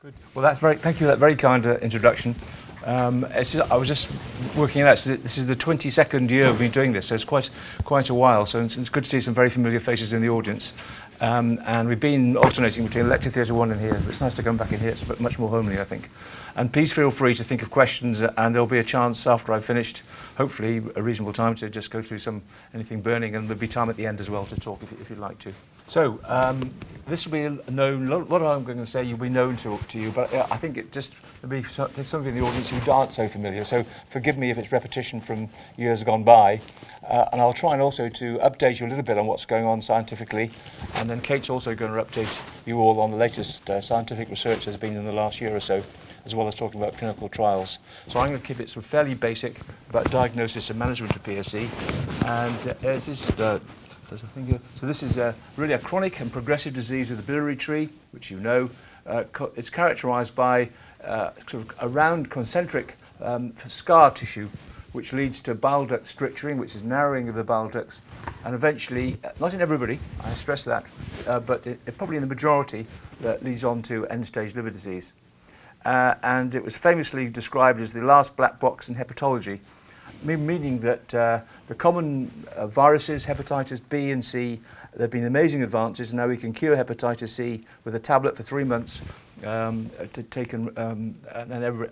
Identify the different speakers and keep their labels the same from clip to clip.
Speaker 1: Good. Well, thank you for that very kind introduction. I was just working it out. So this is the 22nd year we've been doing this, so it's quite a while. So it's good to see some very familiar faces in the audience. And we've been alternating between Lecture Theatre 1 and here, but it's nice to come back in here. It's much more homely, I think. And please feel free to think of questions, and there'll be a chance after I've finished, hopefully a reasonable time, to just go through anything burning, and there'll be time at the end as well to talk if you'd like to. So this will be known, a lot of what I'm going to say will be known to you, but I think there's some in the audience who aren't so familiar, so forgive me if it's repetition from years gone by. And I'll try and also to update you a little bit on what's going on scientifically, and then Kate's also going to update you all on the latest scientific research there's been in the last year or so, as well as talking about clinical trials. So I'm going to keep it sort of fairly basic about diagnosis and management of PSC, and so this is really a chronic and progressive disease of the biliary tree, which you know. It's characterized by sort of a round concentric scar tissue, which leads to bile duct stricturing, which is narrowing of the bile ducts, and eventually, not in everybody, I stress that, but probably in the majority, that leads on to end-stage liver disease. And it was famously described as the last black box in hepatology, meaning that the common viruses, hepatitis B and C, there have been amazing advances, and now we can cure hepatitis C with a tablet for 3 months, and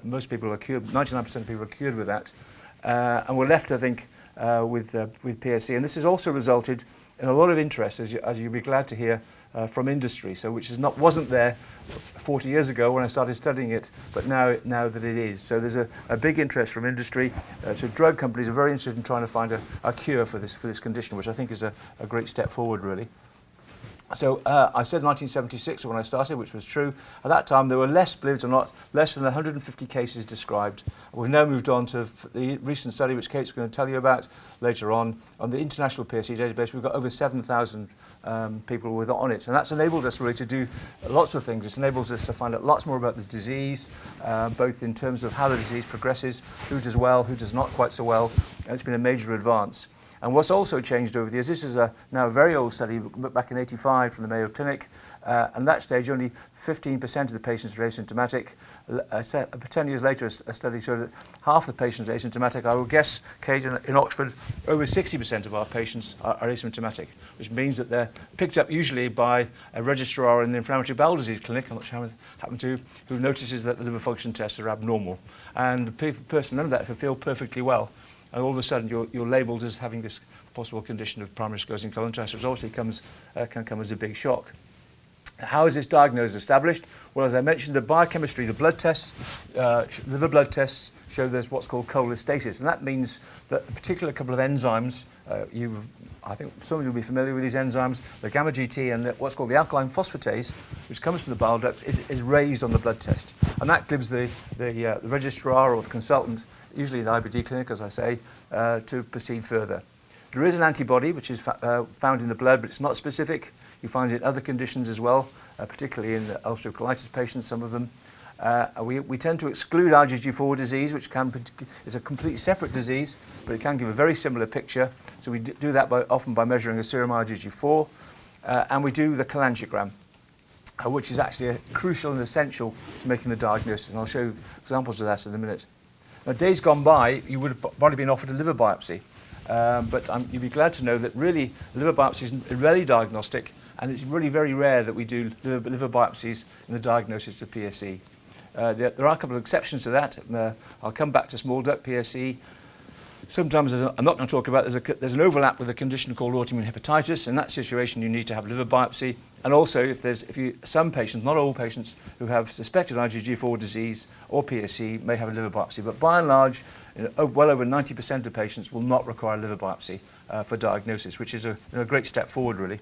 Speaker 1: most people are cured, 99% of people are cured with that. And we're left, I think, with PSC. And this has also resulted in a lot of interest, as you'll be glad to hear, from industry, so which wasn't there 40 years ago when I started studying it, but now that it is. So there's a big interest from industry. So drug companies are very interested in trying to find a cure for this condition, which I think is a great step forward, really. So I said 1976 when I started, which was true. At that time, there were believe it or not, less than 150 cases described. We've now moved on to the recent study, which Kate's going to tell you about later on the International PSC database. We've got over 7,000 people on it. And that's enabled us really to do lots of things. It's enabled us to find out lots more about the disease, both in terms of how the disease progresses, who does well, who does not quite so well. And it's been a major advance. And what's also changed over the years, this is now a very old study, back in '85 from the Mayo Clinic, and that stage only 15% of the patients were asymptomatic. 10 years later, a study showed that half the patients are asymptomatic. I would guess, Kate, in Oxford, over 60% of our patients are asymptomatic, which means that they're picked up usually by a registrar in the inflammatory bowel disease clinic, I'm not sure how it happened to, who notices that the liver function tests are abnormal. And the person under that who feel perfectly well, and all of a sudden you're labelled as having this possible condition of primary sclerosing cholangitis, which obviously can come as a big shock. How is this diagnosis established? Well, as I mentioned, the biochemistry, the blood tests, liver blood tests show there's what's called cholestasis, and that means that a particular couple of enzymes, I think some of you will be familiar with these enzymes, the gamma GT and what's called the alkaline phosphatase, which comes from the bile duct, is raised on the blood test, and that gives the registrar or the consultant, usually in the IBD clinic, as I say, to proceed further. There is an antibody which is found in the blood, but it's not specific. You find it in other conditions as well, particularly in ulcerative colitis patients, some of them. We tend to exclude IgG4 disease, which is a completely separate disease, but it can give a very similar picture. So we do that often by measuring a serum IgG4, and we do the cholangiogram, which is actually crucial and essential to making the diagnosis. And I'll show you examples of that in a minute. Now, days gone by, you would have probably been offered a liver biopsy, but you'd be glad to know that really liver biopsy is rarely diagnostic, and it's really very rare that we do liver biopsies in the diagnosis of PSC. There are a couple of exceptions to that. I'll come back to small duct PSC. Sometimes, I'm not going to talk about, there's an overlap with a condition called autoimmune hepatitis. In that situation, you need to have liver biopsy. And also, some patients, not all patients, who have suspected IgG4 disease or PSC may have a liver biopsy. But by and large, well over 90% of patients will not require a liver biopsy for diagnosis, which is a great step forward, really.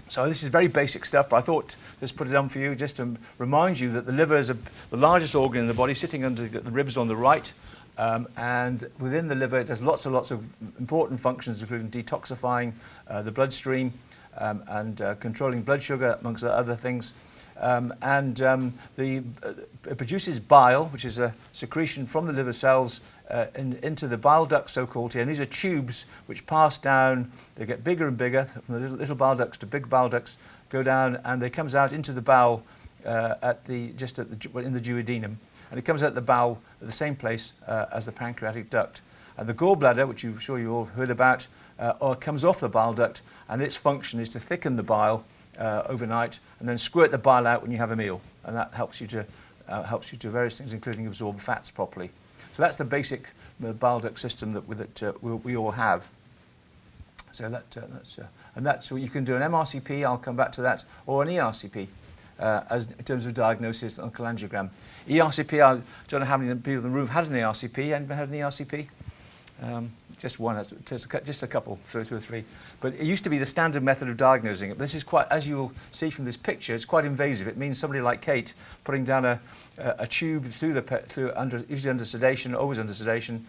Speaker 1: So this is very basic stuff, but I thought just put it on for you just to remind you that the liver is the largest organ in the body, sitting under the ribs on the right. And within the liver, it does lots and lots of important functions, including detoxifying the bloodstream and controlling blood sugar, amongst other things. It produces bile, which is a secretion from the liver cells into the bile ducts, so-called here. And these are tubes which pass down. They get bigger and bigger, from the little bile ducts to big bile ducts, go down, and they comes out into the bowel in the duodenum, and it comes out the bowel at the same place as the pancreatic duct. And the gallbladder, which I'm sure you all heard about, comes off the bile duct, and its function is to thicken the bile overnight, and then squirt the bile out when you have a meal, and that helps you to various things, including absorb fats properly. So that's the basic bile duct system that we all have. So that's what you can do an MRCP. I'll come back to that, or an ERCP. As in terms of diagnosis on cholangiogram. ERCP, I don't know how many people in the room had an ERCP. Anyone had an ERCP? Just one, just a couple, two or three. But it used to be the standard method of diagnosing it. This is quite, as you will see from this picture, it's quite invasive. It means somebody like Kate putting down a tube usually under sedation, always under sedation,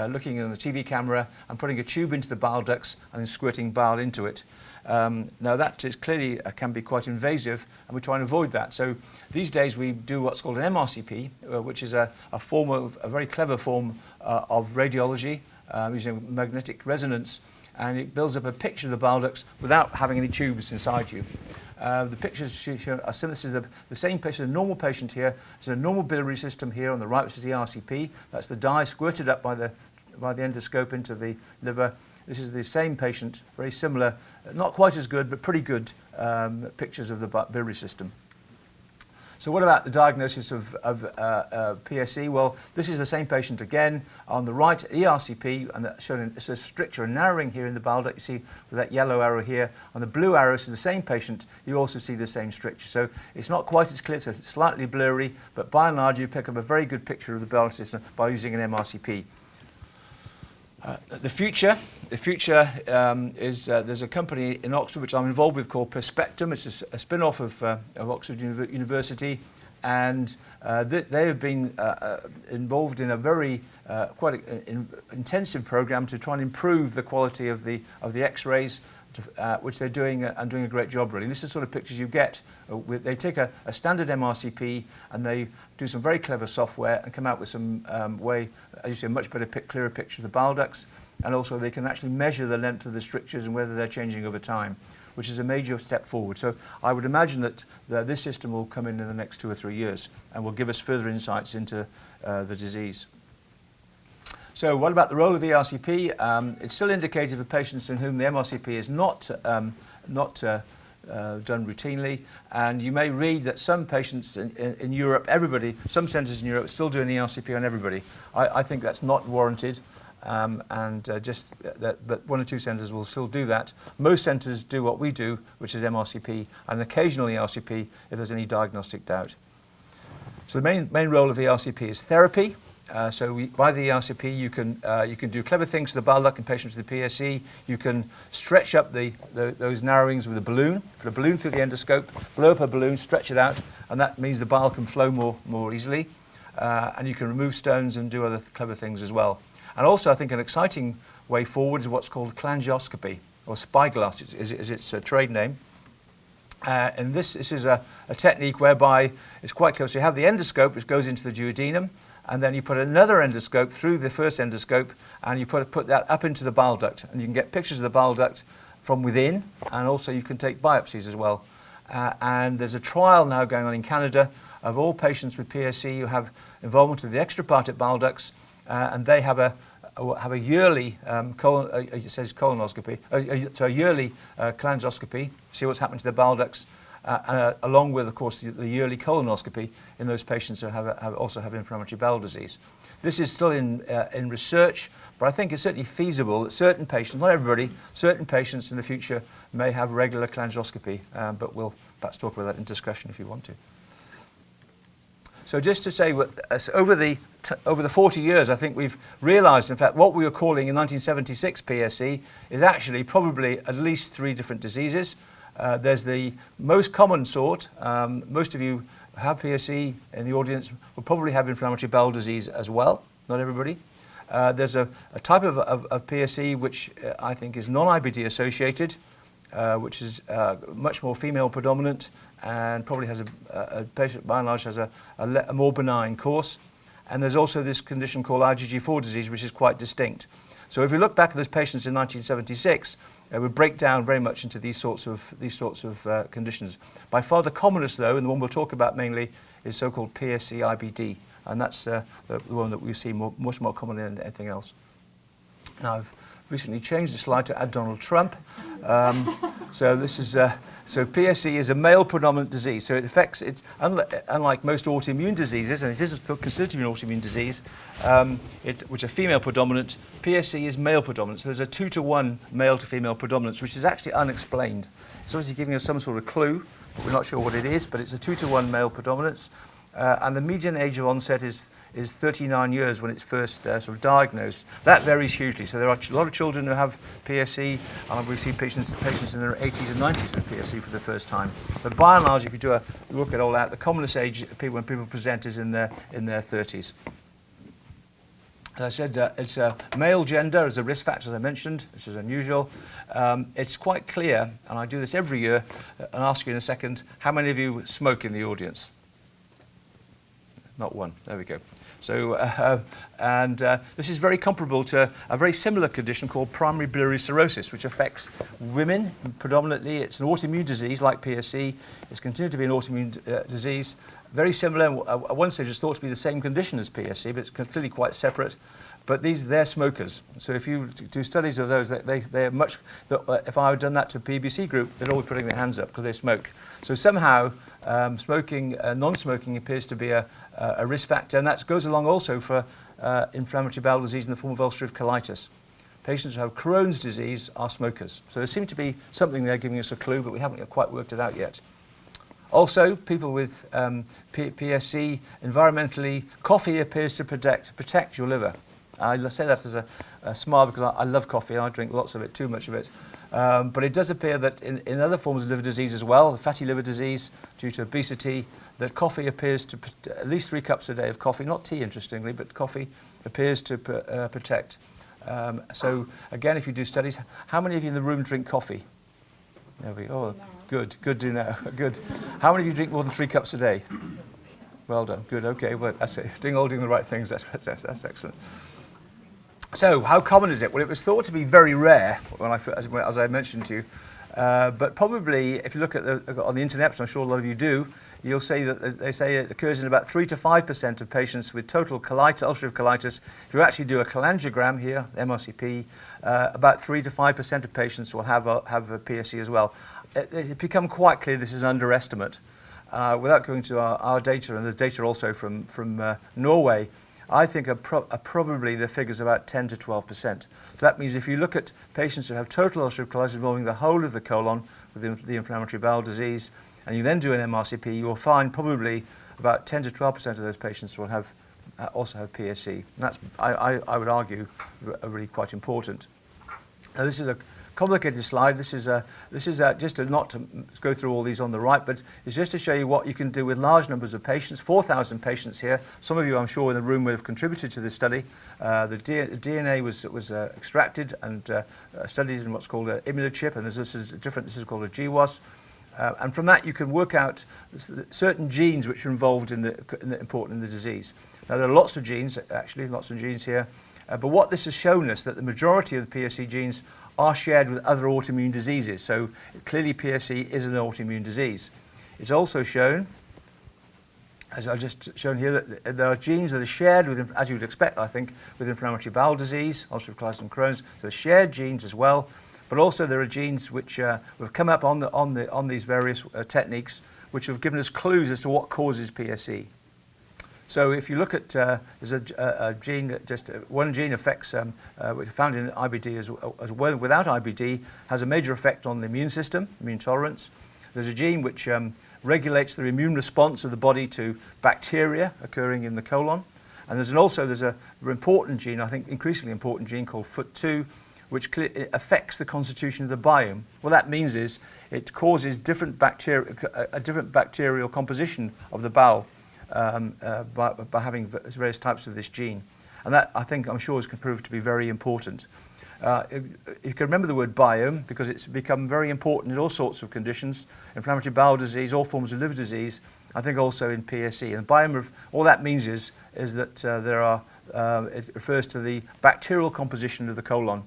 Speaker 1: looking in the TV camera and putting a tube into the bile ducts and then squirting bile into it. Now that is clearly can be quite invasive, and we try and avoid that. So these days we do what's called an MRCP, which is a very clever form of radiology using magnetic resonance, and it builds up a picture of the bile ducts without having any tubes inside you. The pictures are similar. This is the same patient, a normal patient here. There's a normal biliary system here on the right, which is the RCP. That's the dye squirted up by the endoscope into the liver. This is the same patient, very similar, not quite as good, but pretty good pictures of the biliary system. So what about the diagnosis of PSC? Well, this is the same patient again. On the right, ERCP, and that's shown it's a stricture, a narrowing here in the bile duct. You see with that yellow arrow here. On the blue arrow, this is the same patient. You also see the same stricture. So it's not quite as clear, so it's slightly blurry, but by and large, you pick up a very good picture of the biliary system by using an MRCP. The future is there's a company in Oxford which I'm involved with called Perspectum. It's a spin-off of Oxford University, and they have been involved in a very intensive program to try and improve the quality of the X-rays, which they're doing and doing a great job really. And this is the sort of pictures you get. They take a standard MRCP and they do some very clever software and come out with some as you say, much better, clearer picture of the bile ducts, and also they can actually measure the length of the strictures and whether they're changing over time, which is a major step forward. So I would imagine that this system will come in the next 2 or 3 years and will give us further insights into the disease. So what about the role of the ERCP? It's still indicated for patients in whom the MRCP is not done routinely, and you may read that some patients in Europe, some centres in Europe still do an ERCP on everybody. I think that's not warranted, but 1 or 2 centres will still do that. Most centres do what we do, which is MRCP, and occasionally ERCP if there's any diagnostic doubt. So the main role of the ERCP is therapy. By the ERCP, you can do clever things to the bile duct in patients with the PSC. You can stretch up those narrowings with a balloon. Put a balloon through the endoscope, blow up a balloon, stretch it out, and that means the bile can flow more easily. And you can remove stones and do other clever things as well. And also, I think an exciting way forward is what's called cholangioscopy, or spyglass is its trade name. And this is a technique whereby it's quite close. So you have the endoscope, which goes into the duodenum, and then you put another endoscope through the first endoscope, and you put that up into the bile duct, and you can get pictures of the bile duct from within, and also you can take biopsies as well. And there's a trial now going on in Canada of all patients with PSC who have involvement of the extrapartite bile ducts, and they have a yearly it says colonoscopy, a yearly cholangioscopy, see what's happened to the bile ducts, along with, of course, the yearly colonoscopy in those patients who also have inflammatory bowel disease. This is still in research, but I think it's certainly feasible that certain patients, not everybody, certain patients in the future may have regular cholangioscopy, but we'll perhaps talk about that in discussion if you want to. So just to say, over the 40 years, I think we've realised, in fact, what we were calling in 1976 PSC is actually probably at least 3 different diseases. There's the most common sort. Most of you who have PSC in the audience will probably have inflammatory bowel disease as well, not everybody. There's a type of PSC which I think is non-IBD associated, which is much more female predominant and probably has a patient by and large has a more benign course. And there's also this condition called IgG4 disease, which is quite distinct. So if we look back at those patients in 1976, it would break down very much into these sorts of conditions. By far the commonest, though, and the one we'll talk about mainly, is so-called PSC IBD, and that's the one that we see much more commonly than anything else. Now, I've recently changed the slide to add Donald Trump. So this is so PSC is a male predominant disease. So it affects, it's unlike most autoimmune diseases, and it isn't considered to be an autoimmune disease, which are female predominant. PSC is male predominant. So there's a 2-to-1 male to female predominance, which is actually unexplained. It's obviously giving us some sort of clue. We're not sure what it is, but it's a 2-to-1 male predominance. And the median age of onset is 39 years when it's first sort of diagnosed. That varies hugely. So there are a lot of children who have PSC, and we've seen patients in their 80s and 90s with PSC for the first time. But by and large, if you do a look at all that, the commonest age when people present is in their 30s. As I said, it's a male gender as a risk factor, as I mentioned, which is unusual. It's quite clear, and I do this every year, and ask you in a second, how many of you smoke in the audience? Not one. There we go. So, this is very comparable to a very similar condition called primary biliary cirrhosis, which affects women predominantly. It's an autoimmune disease like PSC. It's continued to be an autoimmune disease. Very similar. At one stage, it's thought to be the same condition as PSC, but it's clearly quite separate. But they're smokers. So if you do studies of those, they're much. If I had done that to a PBC group, they'd all be putting their hands up because they smoke. So somehow, smoking, non-smoking appears to be a risk factor, and that goes along also for inflammatory bowel disease in the form of ulcerative colitis. Patients who have Crohn's disease are smokers. So there seems to be something there giving us a clue, but we haven't quite worked it out yet. Also, people with PSC, environmentally, coffee appears to protect your liver. I say that as a smile because I love coffee. I drink lots of it, too much of it. But it does appear that in other forms of liver disease as well, fatty liver disease due to obesity, that coffee appears to, at least 3 cups a day of coffee, not tea interestingly, but coffee appears to protect. So again, if you do studies, how many of you in the room drink coffee? There we go. Oh, good to know. Good. How many of you drink more than 3 cups a day? Well done. Good. Okay. Well, that's it. Doing the right things. That's excellent. So, how common is it? Well, it was thought to be very rare when as I mentioned to you, but probably if you look at on the internet, which I'm sure a lot of you do, you'll see that they say it occurs in about 3 to 5% of patients with total colitis, ulcerative colitis. If you actually do a cholangiogram here, MRCP, about 3 to 5% of patients will have a PSC as well. It's become quite clear this is an underestimate. Without going to our data, and the data also from Norway, I think probably the figure's about 10 to 12%. So that means if you look at patients who have total ulcerative colitis involving the whole of the colon with the inflammatory bowel disease, and you then do an MRCP, you will find probably about 10 to 12% of those patients will also have PSC. And that's, I would argue, really quite important. Now, this is a complicated slide. This is just not to go through all these on the right, but it's just to show you what you can do with large numbers of patients. 4,000 patients here. Some of you, I'm sure, in the room would have contributed to this study. The DNA was extracted and studied in what's called an immunochip, and this is different. This is called a GWAS. And from that, you can work out certain genes which are involved important in the disease. Now, there are lots of genes, actually, lots of genes here. But what this has shown us that the majority of the PSC genes are shared with other autoimmune diseases. So clearly PSC is an autoimmune disease. It's also shown, as I've just shown here, that there are genes that are shared with, as you would expect, I think, with inflammatory bowel disease, ulcerative colitis and Crohn's. There are shared genes as well, but also there are genes which have come up on these various techniques, which have given us clues as to what causes PSC. So if you look at, there's a gene, just one gene affects, which is found in IBD as well, without IBD, has a major effect on the immune system, immune tolerance. There's a gene which regulates the immune response of the body to bacteria occurring in the colon. And there's an important gene, I think increasingly important gene called FUT2, which affects the constitution of the biome. What that means is it causes different bacterial composition of the bowel. By having various types of this gene. And that, I think, I'm sure, is proved to be very important. You can remember the word biome because it's become very important in all sorts of conditions, inflammatory bowel disease, all forms of liver disease, I think also in PSC. And biome, all that means is that there are it refers to the bacterial composition of the colon.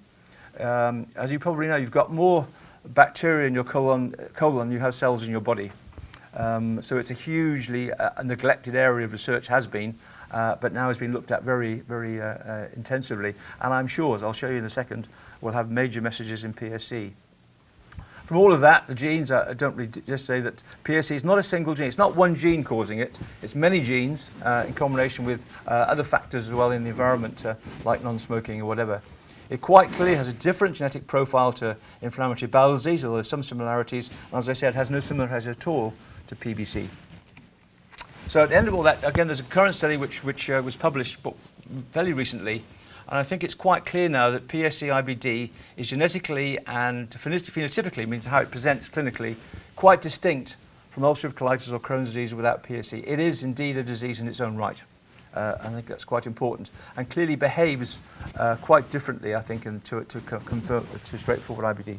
Speaker 1: As you probably know, you've got more bacteria in your colon than you have cells in your body. So it's a hugely neglected area of research, has been, but now has been looked at very, very intensively. And I'm sure, as I'll show you in a second, will have major messages in PSC. From all of that, the genes, I don't really just say that PSC is not a single gene. It's not one gene causing it. It's many genes in combination with other factors as well in the environment, like non-smoking or whatever. It quite clearly has a different genetic profile to inflammatory bowel disease, although there's some similarities. And as I said, it has no similarities at all to PBC. So at the end of all that, again, there's a current study which was published fairly recently, and I think it's quite clear now that PSC IBD is genetically and phenotypically, means how it presents clinically, quite distinct from ulcerative colitis or Crohn's disease without PSC. It is indeed a disease in its own right. I think that's quite important, and clearly behaves quite differently, I think, to straightforward IBD.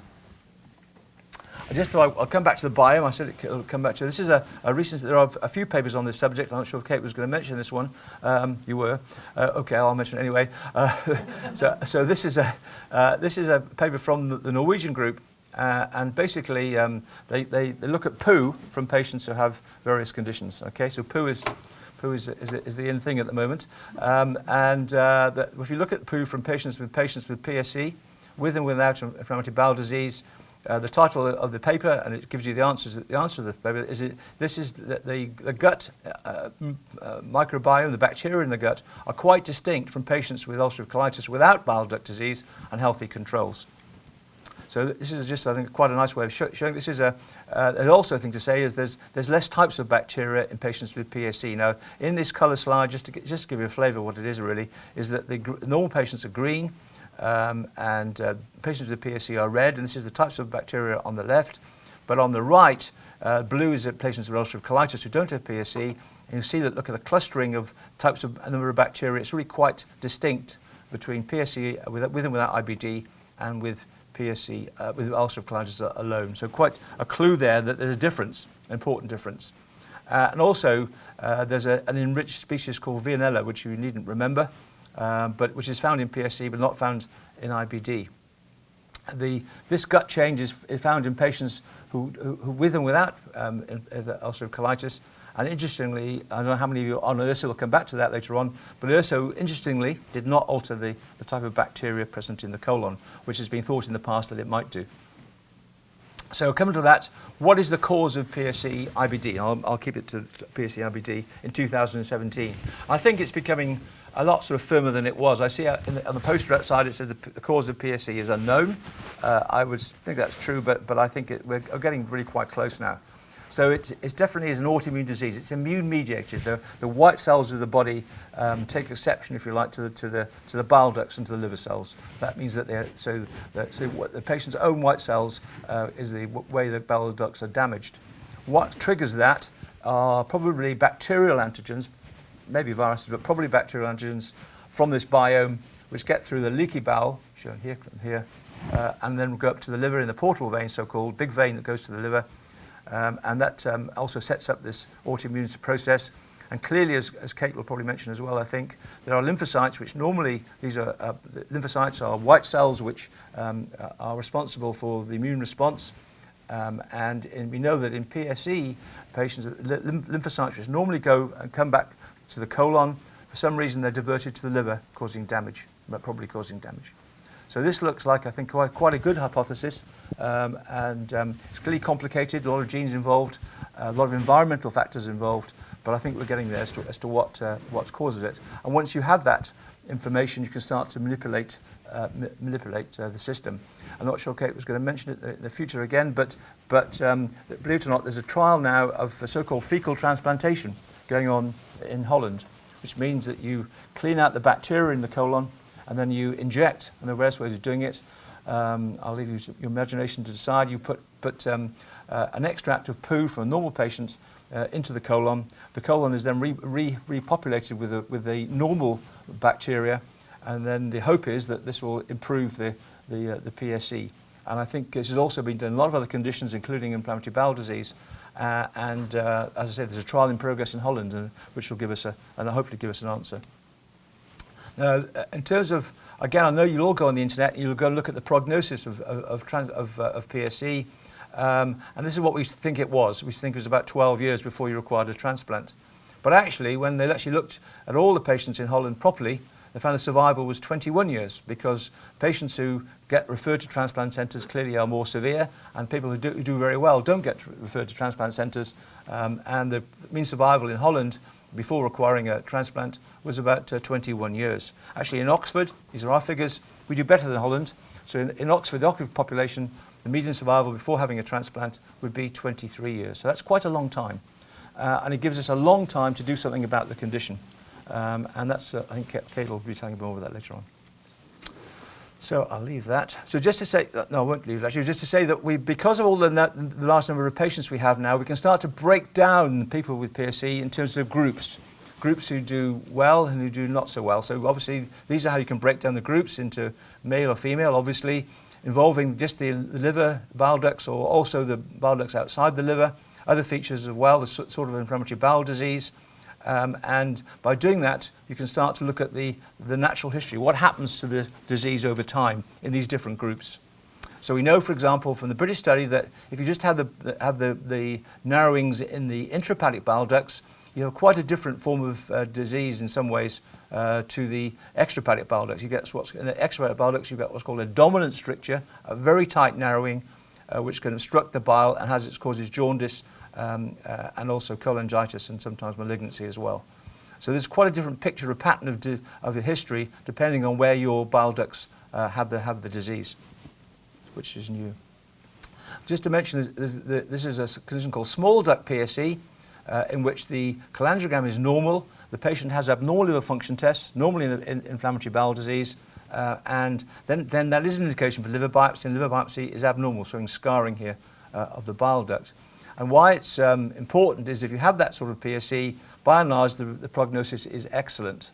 Speaker 1: I just thought I'll come back to the biome. I said I'll come back to it. This is a recent. There are a few papers on this subject. I'm not sure if Kate was going to mention this one. You were. Okay, I'll mention it anyway. So this is a paper from the Norwegian group, and basically they look at poo from patients who have various conditions. Okay, so poo is the in thing at the moment, if you look at poo from patients with PSC, with and without inflammatory bowel disease. The title of the paper, and it gives you the answer to the paper, is the gut microbiome, the bacteria in the gut, are quite distinct from patients with ulcerative colitis without bile duct disease and healthy controls. So this is just, I think, quite a nice way of showing. This is also thing to say is there's less types of bacteria in patients with PSC. Now, in this colour slide, just to give you a flavour of what it is really, is that the normal patients are green. Patients with PSC are red, and this is the types of bacteria on the left. But on the right, blue is patients with ulcerative colitis who don't have PSC. And you see that, look at the clustering of types of a number of bacteria. It's really quite distinct between PSC with and without IBD and with PSC with ulcerative colitis alone. So quite a clue there that there's a difference, an important difference. And also, there's an enriched species called Vianella, which you needn't remember. But which is found in PSC but not found in IBD. This gut change is found in patients who with and without ulcerative colitis. And interestingly, I don't know how many of you on URSA will come back to that later on, but URSA, interestingly, did not alter the type of bacteria present in the colon, which has been thought in the past that it might do. So coming to that, what is the cause of PSC IBD? I'll keep it to PSC IBD in 2017. I think it's becoming a lot sort of firmer than it was. I see on the poster outside it says the cause of PSC is unknown. I would think that's true, but I think we're getting really quite close now. So it definitely is an autoimmune disease. It's immune mediated. The white cells of the body take exception, if you like, to the bile ducts and to the liver cells. That means that the patient's own white cells is the way the bile ducts are damaged. What triggers that are probably bacterial antigens, maybe viruses, but probably bacterial antigens from this biome, which get through the leaky bowel, shown here, and then go up to the liver in the portal vein, so-called big vein that goes to the liver. And that also sets up this autoimmune process. And clearly, as Kate will probably mention as well, I think, there are lymphocytes, which normally, lymphocytes are white cells which are responsible for the immune response. And we know that in PSC patients, lymphocytes which normally go and come back to the colon, for some reason they're diverted to the liver, causing damage, but probably causing damage. So this looks like, I think, quite a good hypothesis, and it's clearly complicated, a lot of genes involved, a lot of environmental factors involved, but I think we're getting there as to what causes it. And once you have that information, you can start to manipulate the system. I'm not sure Kate was going to mention it in the future again, but believe it or not, there's a trial now of so-called fecal transplantation going on in Holland, which means that you clean out the bacteria in the colon, and then you inject, and there are various ways of doing it. I'll leave you to your imagination to decide. You put an extract of poo from a normal patient into the colon. The colon is then repopulated with the normal bacteria, and then the hope is that this will improve the PSC. And I think this has also been done in a lot of other conditions, including inflammatory bowel disease. As I said, there's a trial in progress in Holland, which will give us and hopefully give us an answer. Now, in terms of, again, I know you'll all go on the internet and you'll go and look at the prognosis of PSC, and this is what we think it was. We think it was about 12 years before you required a transplant. But actually, when they actually looked at all the patients in Holland properly, they found the survival was 21 years, because patients who get referred to transplant centres clearly are more severe, and people who do very well don't get referred to transplant centres. And the mean survival in Holland before requiring a transplant was about 21 years. Actually, in Oxford, these are our figures, we do better than Holland. So in Oxford, the Oxford population, the median survival before having a transplant would be 23 years. So that's quite a long time. And it gives us a long time to do something about the condition. And that's, I think Kate will be telling you more about that later on. So I'll leave that. So just to say, no, I won't leave it actually, just to say that because of all the large number of patients we have now, we can start to break down people with PSC in terms of groups who do well and who do not so well. So obviously, these are how you can break down the groups into male or female, obviously, involving just the liver, bile ducts, or also the bile ducts outside the liver, other features as well, the sort of inflammatory bowel disease. And by doing that, you can start to look at the natural history. What happens to the disease over time in these different groups? So we know, for example, from the British study that if you just have the narrowings in the intrahepatic bile ducts, you have quite a different form of disease in some ways to the extrahepatic bile ducts. You get in the extrahepatic bile ducts, you've got what's called a dominant stricture, a very tight narrowing, which can obstruct the bile and causes jaundice. And also cholangitis and sometimes malignancy as well. So there's quite a different picture, a pattern of the history, depending on where your bile ducts have the disease, which is new. Just to mention, this is a condition called small duct PSC, in which the cholangiogram is normal. The patient has abnormal liver function tests, normally in inflammatory bowel disease, and then that is an indication for liver biopsy, and liver biopsy is abnormal, showing scarring here of the bile duct. And why it's important is if you have that sort of PSC, by and large, the prognosis is excellent.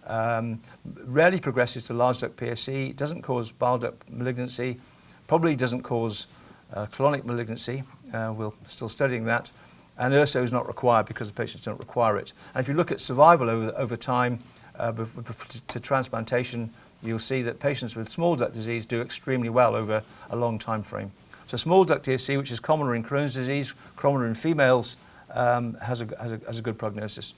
Speaker 1: Rarely progresses to large duct PSC, doesn't cause bile duct malignancy, probably doesn't cause colonic malignancy. We're still studying that. And ERCP is not required because the patients don't require it. And if you look at survival over time to transplantation, you'll see that patients with small duct disease do extremely well over a long time frame. So small duct PSC, which is commoner in Crohn's disease, commoner in females, has a good prognosis.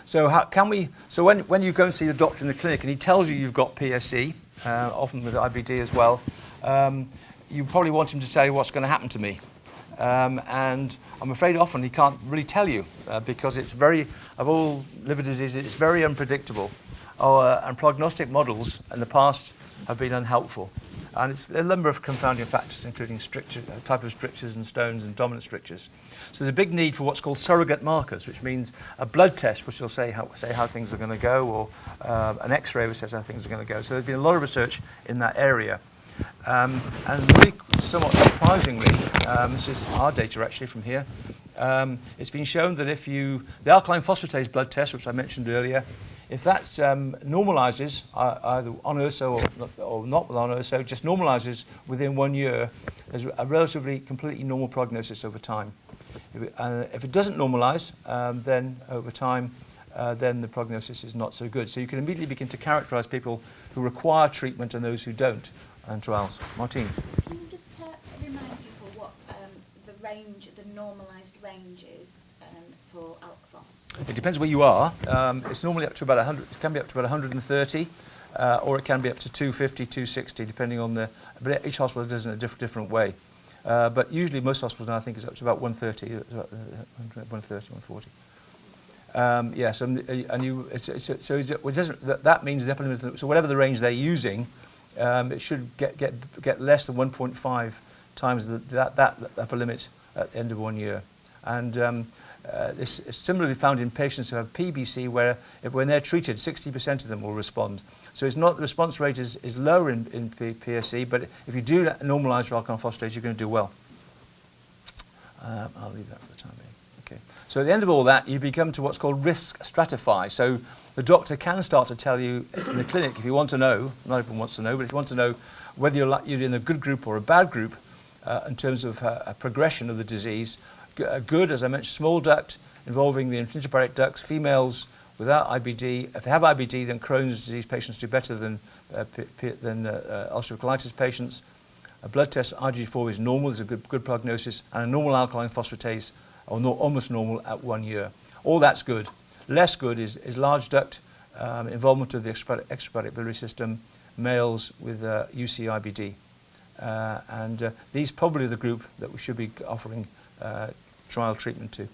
Speaker 1: So when you go and see the doctor in the clinic and he tells you you've got PSC, often with IBD as well, you probably want him to tell you what's going to happen to me. And I'm afraid often he can't really tell you because it's of all liver diseases, it's very unpredictable. And prognostic models in the past have been unhelpful. And it's a number of confounding factors, including type of strictures and stones and dominant strictures. So there's a big need for what's called surrogate markers, which means a blood test, which will say how things are going to go, or an X-ray, which says how things are going to go. So there's been a lot of research in that area. And really, somewhat surprisingly, this is our data actually from here, it's been shown that if the alkaline phosphatase blood test, which I mentioned earlier, if that normalizes either on ERCP or not on ERCP, just normalizes within 1 year, there's a relatively completely normal prognosis over time. If it doesn't normalize, then over time, then the prognosis is not so good. So you can immediately begin to characterize people who require treatment and those who don't in trials. Martine.
Speaker 2: Can you just remind people what the normalized range is for alk-phos?
Speaker 1: It depends where you are. It's normally up to about 100. It can be up to about 130, or it can be up to 250, 260, depending on but each hospital does it in a different way. But usually most hospitals now I think is up to about 130, 130, 140. That means the upper limit. So whatever the range they're using, it should get less than 1.5 times that upper limit at the end of 1 year. And this is similarly found in patients who have PBC, where when they're treated, 60% of them will respond. So it's not the response rate is lower in PSC, but if you do normalize your alkaline phosphatase, you're going to do well. I'll leave that for the time being. Okay. So at the end of all that, you become to what's called risk stratify. So the doctor can start to tell you in the clinic, if you want to know, not everyone wants to know, but if you want to know whether you're in a good group or a bad group in terms of a progression of the disease. Good, as I mentioned, small duct involving the intrahepatic ducts, females without IBD. If they have IBD, then Crohn's disease patients do better than ulcerative colitis patients. A blood test, IgG4 is normal, is a good prognosis, and a normal alkaline phosphatase, or almost normal at 1 year. All that's good. Less good is large duct involvement of the extrahepatic biliary system, males with UC-IBD. And these probably are the group that we should be offering trial treatment to.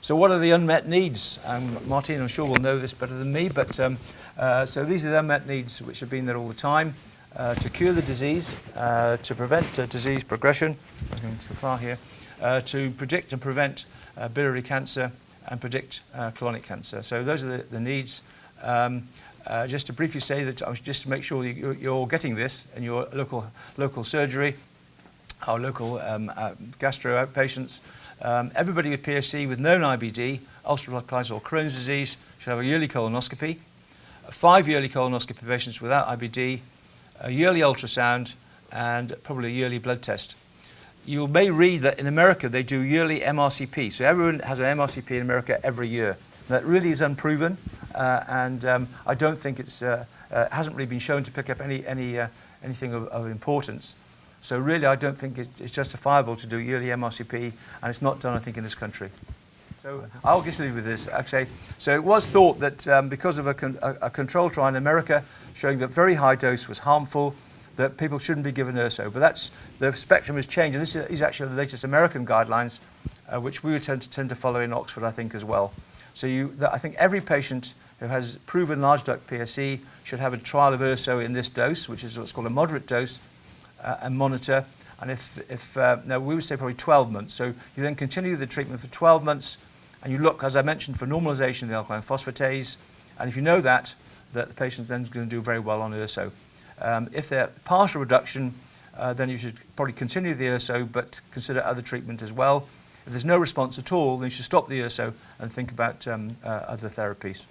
Speaker 1: So what are the unmet needs? Martine, I'm sure, will know this better than me, but so these are the unmet needs which have been there all the time. To cure the disease, to prevent disease progression, I'm going too far here, to predict and prevent biliary cancer and predict colonic cancer. So those are the needs. Just to briefly say that, just to make sure you're getting this in your local surgery, our local gastro outpatients. Everybody with PSC with known IBD, ulcerative colitis or Crohn's disease should have a yearly colonoscopy. 5 yearly colonoscopy patients without IBD, a yearly ultrasound, and probably a yearly blood test. You may read that in America they do yearly MRCP. So everyone has an MRCP in America every year. That really is unproven, and I don't think it's hasn't really been shown to pick up anything of importance. So really, I don't think it's justifiable to do yearly MRCP, and it's not done, I think, in this country. So I'll just leave with this. Actually, so it was thought that because of a control trial in America showing that very high dose was harmful, that people shouldn't be given URSO. But the spectrum has changed, and this is actually the latest American guidelines, which we would tend to follow in Oxford, I think, as well. So I think every patient who has proven large duct PSC should have a trial of URSO in this dose, which is what's called a moderate dose, and monitor. And now we would say probably 12 months. So you then continue the treatment for 12 months, and you look, as I mentioned, for normalization of the alkaline phosphatase. And if you know that the patient's then going to do very well on URSO. If they're partial reduction, then you should probably continue the URSO, but consider other treatment as well. If there's no response at all, then you should stop the URSO and think about other therapies.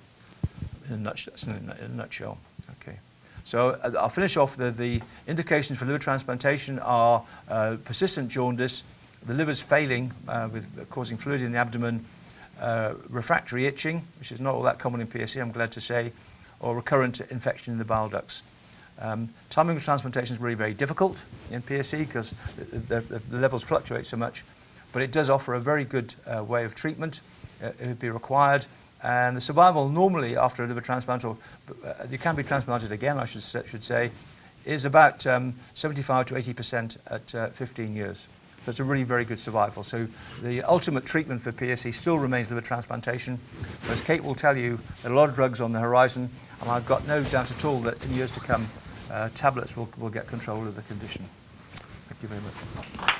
Speaker 1: In a nutshell. Okay. So I'll finish off. The indications for liver transplantation are persistent jaundice, the liver's failing with causing fluid in the abdomen, refractory itching, which is not all that common in PSC, I'm glad to say, or recurrent infection in the bile ducts. Timing of transplantation is really very difficult in PSC because the levels fluctuate so much, but it does offer a very good way of treatment. It would be required. And the survival normally after a liver transplant, or you can be transplanted again, I should say, is about 75 to 80% at 15 years. So it's a really very good survival. So the ultimate treatment for PSC still remains liver transplantation. As Kate will tell you, there are a lot of drugs on the horizon, and I've got no doubt at all that in years to come, tablets will get control of the condition. Thank you very much.